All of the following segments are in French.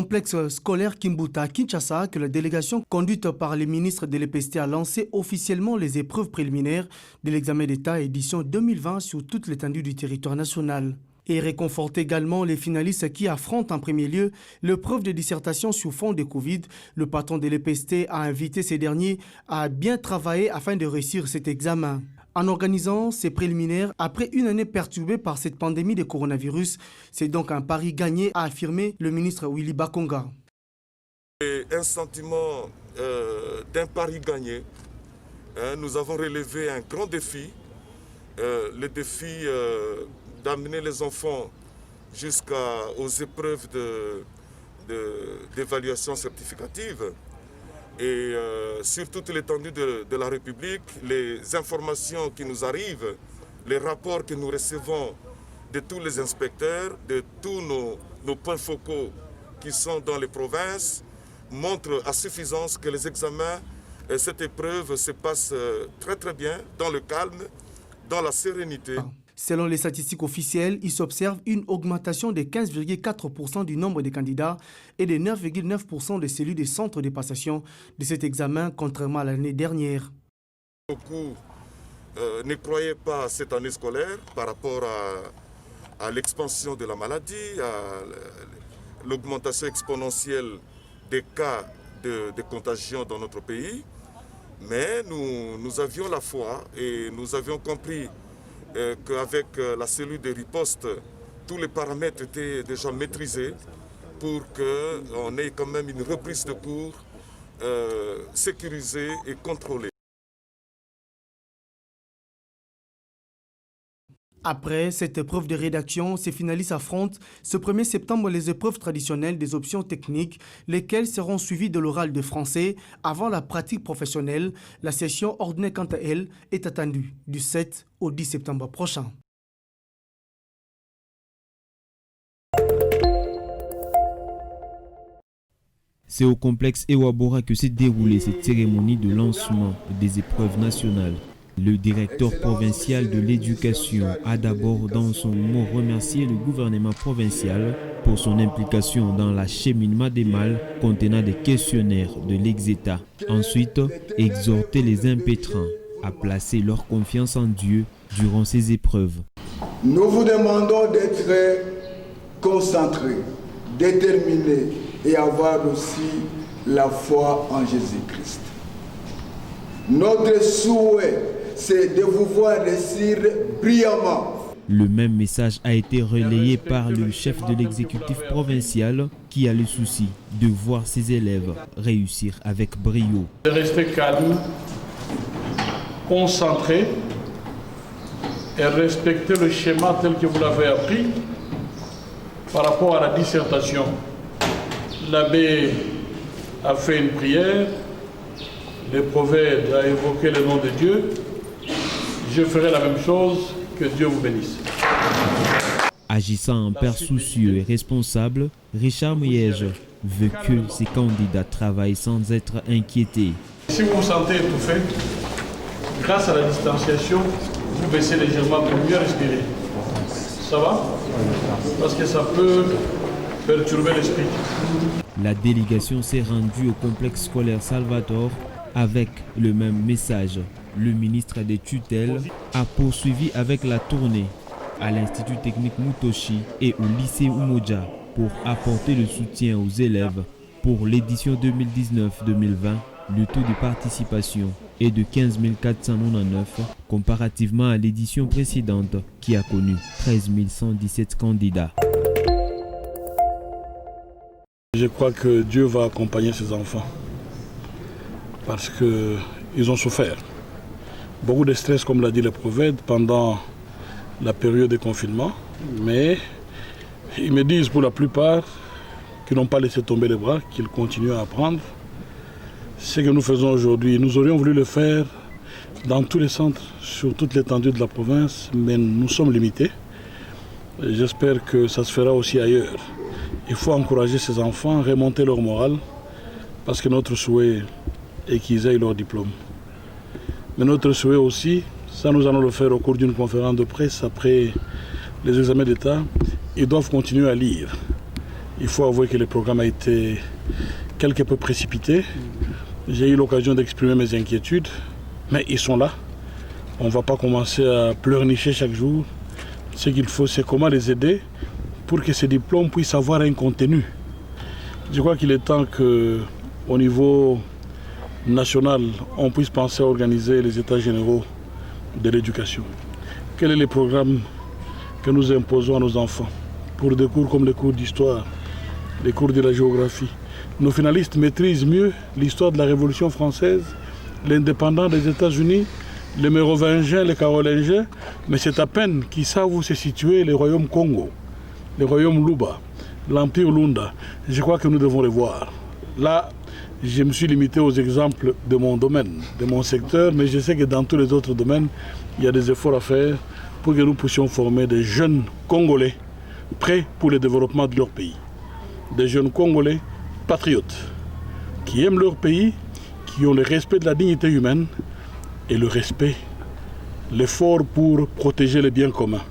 complexe scolaire Kimbuta à Kinshasa que la délégation conduite par les ministres de l'EPST a lancé officiellement les épreuves préliminaires de l'examen d'État édition 2020 sur toute l'étendue du territoire national. Et réconforte également les finalistes qui affrontent en premier lieu l'épreuve de dissertation sur fond de Covid. Le patron de l'EPST a invité ces derniers à bien travailler afin de réussir cet examen. En organisant ces préliminaires, après une année perturbée par cette pandémie de coronavirus, c'est donc un pari gagné, a affirmé le ministre Willy Bakonga. Un sentiment d'un pari gagné. Nous avons relevé un grand défi, le défi d'amener les enfants jusqu'aux épreuves d'évaluation certificative. Et sur toute l'étendue de la République, les informations qui nous arrivent, les rapports que nous recevons de tous les inspecteurs, de tous nos points focaux qui sont dans les provinces, montrent à suffisance que les examens, cette épreuve se passe très très bien, dans le calme, dans la sérénité. Selon les statistiques officielles, il s'observe une augmentation de 15,4% du nombre de candidats et de 9,9% de celui des centres de passation de cet examen, contrairement à l'année dernière. Beaucoup ne croyaient pas à cette année scolaire par rapport à l'expansion de la maladie, à l'augmentation exponentielle des cas de contagion dans notre pays. Mais nous avions la foi et nous avions compris qu'avec la cellule de riposte, tous les paramètres étaient déjà maîtrisés pour qu'on ait quand même une reprise de cours sécurisée et contrôlée. Après cette épreuve de rédaction, ces finalistes affrontent ce 1er septembre les épreuves traditionnelles des options techniques, lesquelles seront suivies de l'oral de français avant la pratique professionnelle. La session ordinaire, quant à elle, est attendue du 7 au 10 septembre prochain. C'est au complexe Ewabora que s'est déroulée cette cérémonie de lancement des épreuves nationales. Le directeur provincial de l'éducation a d'abord dans son mot remercié le gouvernement provincial pour son implication dans l'acheminement des malles contenant des questionnaires de l'ex-État. Ensuite, exhorté les impétrants à placer leur confiance en Dieu durant ces épreuves. Nous vous demandons d'être concentrés, déterminés et avoir aussi la foi en Jésus-Christ. Notre souhait, c'est de vous voir réussir brillamment. Le même message a été relayé par le chef de l'exécutif provincial qui a le souci de voir ses élèves réussir avec brio. Restez calme, concentré et respectez le schéma tel que vous l'avez appris par rapport à la dissertation. L'abbé a fait une prière, le prophète a évoqué le nom de Dieu. Je ferai la même chose, que Dieu vous bénisse. Agissant en père soucieux et responsable, Richard Miège veut que ses candidats travaillent sans être inquiétés. Si vous vous sentez étouffé, grâce à la distanciation, vous baissez légèrement pour mieux respirer. Ça va? Parce que ça peut perturber l'esprit. La délégation s'est rendue au complexe scolaire Salvatore avec le même message. Le ministre des tutelles a poursuivi avec la tournée à l'Institut technique Mutoshi et au lycée Umoja pour apporter le soutien aux élèves. Pour l'édition 2019-2020, le taux de participation est de 15 499 comparativement à l'édition précédente qui a connu 13 117 candidats. Je crois que Dieu va accompagner ses enfants parce qu'ils ont souffert. Beaucoup de stress, comme l'a dit le prophète, pendant la période de confinement. Mais ils me disent pour la plupart qu'ils n'ont pas laissé tomber les bras, qu'ils continuent à apprendre. Ce que nous faisons aujourd'hui, nous aurions voulu le faire dans tous les centres, sur toute l'étendue de la province, mais nous sommes limités. J'espère que ça se fera aussi ailleurs. Il faut encourager ces enfants, remonter leur morale, parce que notre souhait est qu'ils aient leur diplôme. Mais notre souhait aussi, ça nous allons le faire au cours d'une conférence de presse après les examens d'État, ils doivent continuer à lire. Il faut avouer que le programme a été quelque peu précipité. J'ai eu l'occasion d'exprimer mes inquiétudes, mais ils sont là. On ne va pas commencer à pleurnicher chaque jour. Ce qu'il faut, c'est comment les aider pour que ces diplômes puissent avoir un contenu. Je crois qu'il est temps qu'au niveau national, on puisse penser à organiser les états généraux de l'éducation. Quel est le programme que nous imposons à nos enfants pour des cours comme les cours d'histoire, les cours de la géographie? Nos finalistes maîtrisent mieux l'histoire de la Révolution française, l'indépendance des États-Unis, les Mérovingiens, les Carolingiens, mais c'est à peine qu'ils savent où se situer le royaume Congo, le royaume Luba, l'empire Lunda. Je crois que nous devons les voir. Là, je me suis limité aux exemples de mon domaine, de mon secteur, mais je sais que dans tous les autres domaines, il y a des efforts à faire pour que nous puissions former des jeunes Congolais prêts pour le développement de leur pays. Des jeunes Congolais patriotes, qui aiment leur pays, qui ont le respect de la dignité humaine et le respect, l'effort pour protéger les biens communs.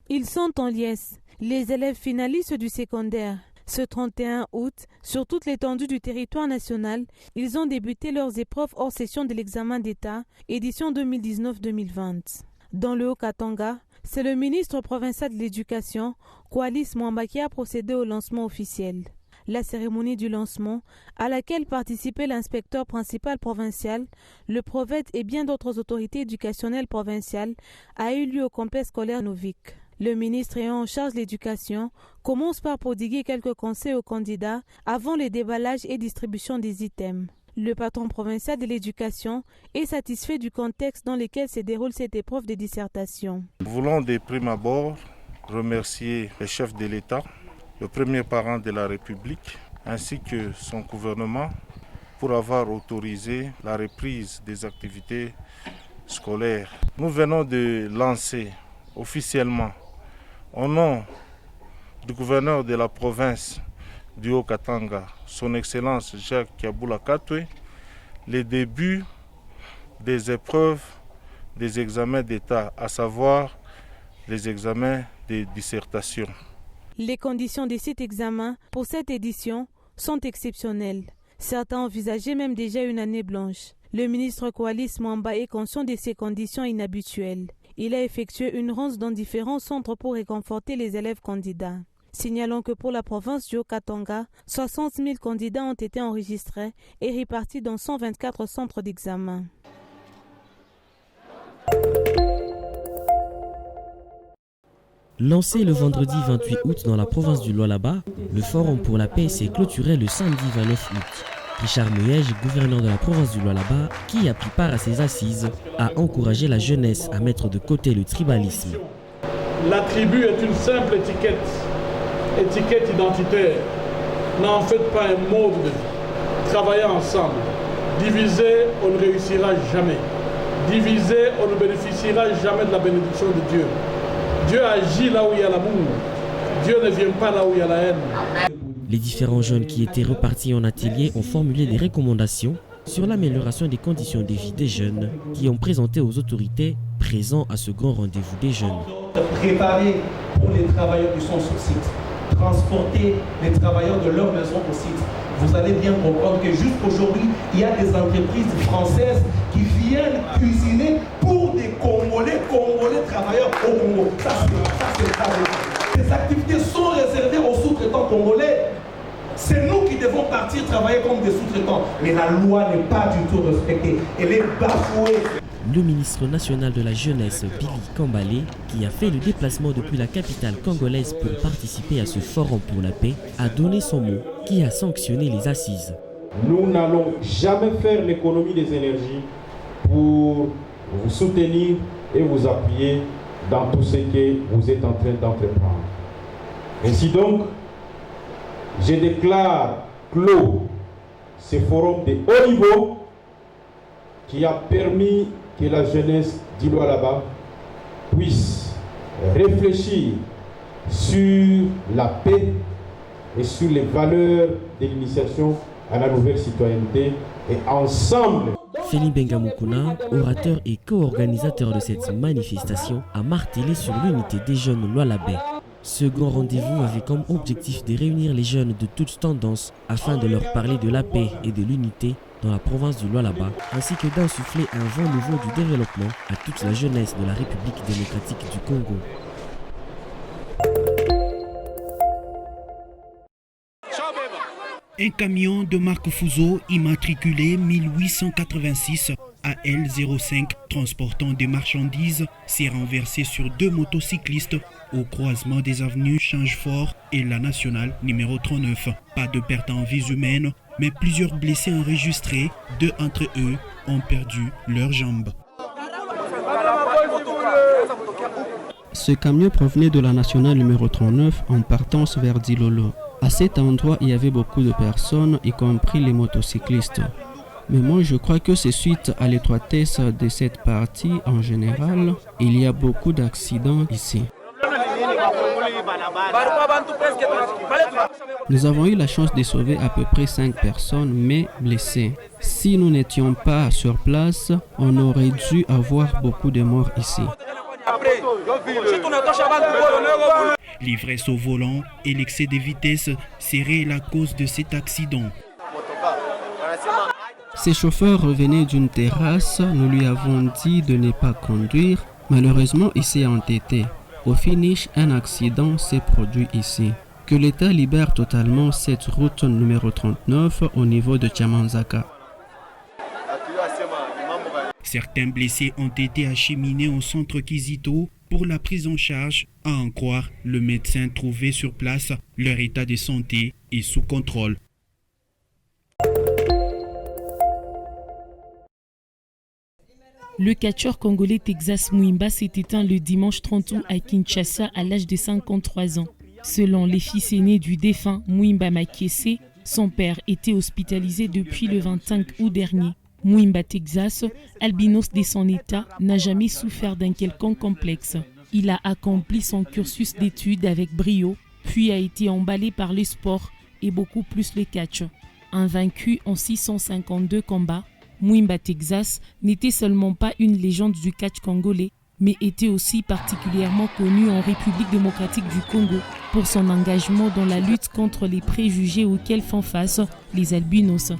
Ils sont en liesse, les élèves finalistes du secondaire. Ce 31 août, sur toute l'étendue du territoire national, ils ont débuté leurs épreuves hors session de l'examen d'État, édition 2019-2020. Dans le Haut-Katanga, c'est le ministre provincial de l'Éducation, Koalis Mwamba, qui a procédé au lancement officiel. La cérémonie du lancement, à laquelle participait l'inspecteur principal provincial, le prophète et bien d'autres autorités éducationnelles provinciales, a eu lieu au complexe scolaire Novik. Le ministre ayant en charge l'éducation commence par prodiguer quelques conseils aux candidats avant le déballage et distribution des items. Le patron provincial de l'éducation est satisfait du contexte dans lequel se déroule cette épreuve de dissertation. Nous voulons de prime abord remercier le chef de l'État, le premier parent de la République, ainsi que son gouvernement pour avoir autorisé la reprise des activités scolaires. Nous venons de lancer officiellement, au nom du gouverneur de la province du Haut-Katanga, son Excellence Jacques Kiaboula Katwe, les débuts des épreuves des examens d'État, à savoir les examens de dissertation. Les conditions de cet examen pour cette édition sont exceptionnelles. Certains envisageaient même déjà une année blanche. Le ministre Koalis Mwamba est conscient de ces conditions inhabituelles. Il a effectué une ronde dans différents centres pour réconforter les élèves candidats. Signalons que pour la province du Haut-Katanga, 60 000 candidats ont été enregistrés et répartis dans 124 centres d'examen. Lancé le vendredi 28 août dans la province du Lualaba, le Forum pour la paix s'est clôturé le samedi 29 août. Richard Mouyej, gouverneur de la province du Lualaba, qui a pris part à ces assises, a encouragé la jeunesse à mettre de côté le tribalisme. La tribu est une simple étiquette identitaire. N'en faites pas un mode de vie. Travaillez ensemble. Divisé, on ne réussira jamais. Divisé, on ne bénéficiera jamais de la bénédiction de Dieu. Dieu agit là où il y a l'amour. Dieu ne vient pas là où il y a la haine. Les différents jeunes qui étaient repartis en atelier ont formulé des recommandations sur l'amélioration des conditions de vie des jeunes qui ont présenté aux autorités présents à ce grand rendez-vous des jeunes. Préparer pour les travailleurs qui sont sur site, transporter les travailleurs de leur maison au site. Vous allez bien comprendre que jusqu'aujourd'hui, il y a des entreprises françaises qui viennent cuisiner pour des Congolais travailleurs au Congo. Ça c'est grave. Les activités sont réservées aux sous-traitants congolais. C'est nous qui devons partir travailler comme des sous-traitants. Mais la loi n'est pas du tout respectée. Elle est bafouée. Le ministre national de la jeunesse, Billy Kambale, qui a fait le déplacement depuis la capitale congolaise pour participer à ce forum pour la paix, a donné son mot qui a sanctionné les assises. Nous n'allons jamais faire l'économie des énergies pour vous soutenir et vous appuyer dans tout ce que vous êtes en train d'entreprendre. Ainsi donc, je déclare clos ce forum de haut niveau qui a permis que la jeunesse du Lualaba puisse réfléchir sur la paix et sur les valeurs de l'initiation à la nouvelle citoyenneté et ensemble. Félix Bengamukuna, orateur et co-organisateur de cette manifestation, a martelé sur l'unité des jeunes Lualabais. Ce grand rendez-vous avait comme objectif de réunir les jeunes de toutes tendances afin de leur parler de la paix et de l'unité dans la province du Lualaba, ainsi que d'insuffler un vent nouveau du développement à toute la jeunesse de la République démocratique du Congo. Un camion de marque Fuso immatriculé 1886 AL05 transportant des marchandises s'est renversé sur 2 motocyclistes au croisement des avenues Changefort et la nationale numéro 39. Pas de perte en vies humaines, mais plusieurs blessés enregistrés. 2 entre eux ont perdu leurs jambes. Ce camion provenait de la nationale numéro 39 en partance vers Dilolo. À cet endroit, il y avait beaucoup de personnes, y compris les motocyclistes. Mais moi, je crois que c'est suite à l'étroitesse de cette partie en général, il y a beaucoup d'accidents ici. Nous avons eu la chance de sauver à peu près 5 personnes, mais blessées. Si nous n'étions pas sur place, on aurait dû avoir beaucoup de morts ici. L'ivresse au volant et l'excès de vitesse seraient la cause de cet accident. Ces chauffeurs revenaient d'une terrasse, nous lui avons dit de ne pas conduire. Malheureusement, il s'est entêté. Au finish, un accident s'est produit ici. Que l'État libère totalement cette route numéro 39 au niveau de Chamanzaka. Certains blessés ont été acheminés au centre Kizito pour la prise en charge. À en croire le médecin trouvé sur place, leur état de santé est sous contrôle. Le catcheur congolais Texas Mouimba s'est éteint le dimanche 30 août à Kinshasa à l'âge de 53 ans. Selon les fils aînés du défunt Mouimba Makiese, son père était hospitalisé depuis le 25 août dernier. Mouimba Texas, albinos de son état, n'a jamais souffert d'un quelconque complexe. Il a accompli son cursus d'études avec brio, puis a été emballé par le sport et beaucoup plus le catch. Invaincu en 652 combats, Mouimba Texas n'était seulement pas une légende du catch congolais, mais était aussi particulièrement connu en République démocratique du Congo pour son engagement dans la lutte contre les préjugés auxquels font face les albinos.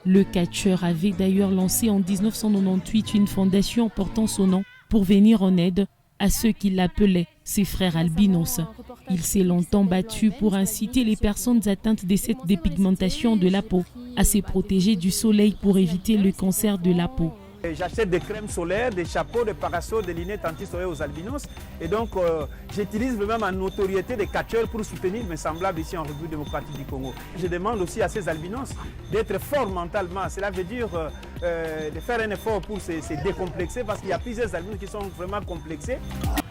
Le catcheur avait d'ailleurs lancé en 1998 une fondation portant son nom pour venir en aide à ceux qui l'appelaient ses frères albinos. Il s'est longtemps battu pour inciter les personnes atteintes de cette dépigmentation de la peau à se protéger du soleil pour éviter le cancer de la peau. J'achète des crèmes solaires, des chapeaux, des parasols, des lunettes anti-soleil aux albinos. Et donc, j'utilise vraiment ma notoriété de catcheur pour soutenir mes semblables ici en République démocratique du Congo. Je demande aussi à ces albinos d'être forts mentalement. Cela veut dire de faire un effort pour se décomplexer parce qu'il y a plusieurs albinos qui sont vraiment complexés.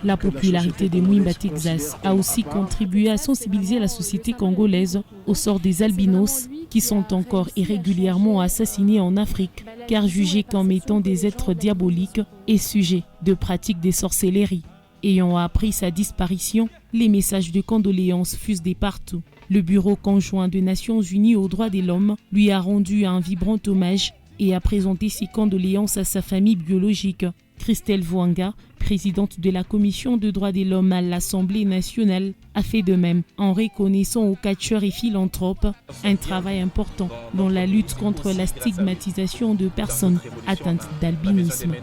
La popularité de Mouimba Texas a aussi contribué à sensibiliser la société congolaise au sort des albinos qui sont encore irrégulièrement assassinés en Afrique, car jugés comme étant des êtres diaboliques et sujets de pratiques des sorcelleries. Ayant appris sa disparition, les messages de condoléances fusent de partout. Le Bureau conjoint des Nations Unies aux droits de l'homme lui a rendu un vibrant hommage et a présenté ses condoléances à sa famille biologique. Christelle Vouanga, présidente de la Commission des droits de l'homme à l'Assemblée nationale, a fait de même en reconnaissant aux catcheurs et philanthropes un travail important dans la lutte contre la stigmatisation de personnes atteintes d'albinisme.